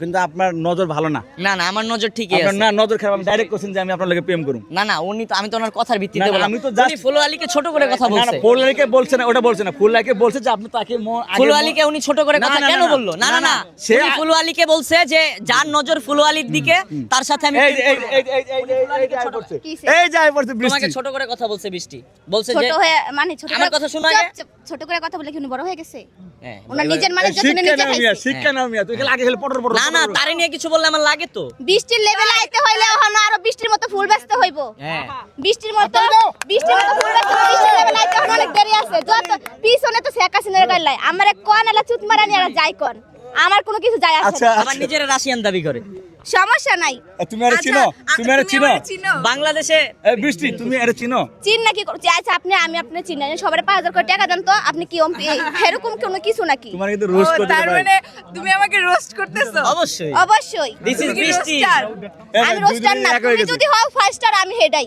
কিন্তু আপনার নজর ভালো না। না না আমার নজর ঠিকই আছে। আপনার না নজর খারাপ, আমি ডাইরেক্ট কোশ্চেন যে আমি আপনার লগে প্রেম করুম। না না উনি তো, আমি তো ওনার কথার ভিত্তিতে না, বললাম। আমি তো just- উনি ফুল আলীকে ছোট করে কথা না না বলছে। ফুল আলীকে বলছে না, ওটা বলছে না। ফুল আলীকে বলছে যে আপনি তাকে ফুল আলীকে উনি ছোট করে না, কথা না, কেন না, না, বললো? না না, না না না, সে উনি ফুল আলীকে বলছে যে যার নজর ফুল আলীর দিকে তার সাথে আমি এই পড়ছে, কিসে? এই যাই পড়ছে তোমাকে বৃষ্টি। ছোট করে কথা বলছে বৃষ্টি, বলছে যে ছোট হয়ে মানে ছোট আমার করে- কথা শোনো চুপ, আগে। চুপ, ছোট করে কথা বলে কি উনি বড় হয়ে গেছে? হ্যাঁ, ওনার নিজের মানে যত উনি নিজে খাইছে। শিক্ষা নাও মিয়া, তুই খালি আগে খালি পটর পটর না না তারে নিয়ে কিছু বললে আমার লাগে তো। বৃষ্টির লেভেলে আইতে হইলে ওখানে আরো বৃষ্টির মতো ফুল ব্যস্ত হইব। হ্যাঁ বৃষ্টির মতো ফুল ব্যস্ত বৃষ্টির লেভেলে আইতে ওখানে অনেক দেরি আছে। যত পিছনে তো শেখ হাসিনার গাইলাই আমার এক কোন এলা চুত মারানি আর যাই কোন, আমার কোনো কিছু যায় আসে আচ্ছা না। আবার নিজের রাশিয়ান দাবি করে। সমস্যা নাই। তুমি আরে চিনো, তুমি আরে চিনো। বাংলাদেশে এই বৃষ্টি তুমি আরে চিনো। চিন নাকি করছি? আচ্ছা আপনি আমি আপনি চিনি না, সবার 5000 করে টাকা দেন তো আপনি কি এরকম কোনো কিছু নাকি? তোমার কিন্তু রোস্ট করতে তার পারি। মানে তুমি আমাকে রোস্ট করতেছো? অবশ্যই অবশ্যই দিস ইজ তুমি কি বৃষ্টি। roaster? আমি রোস্টার না, এক হয়ে তুমি গেছে। যদি হও 5 স্টার আমি হেডাই।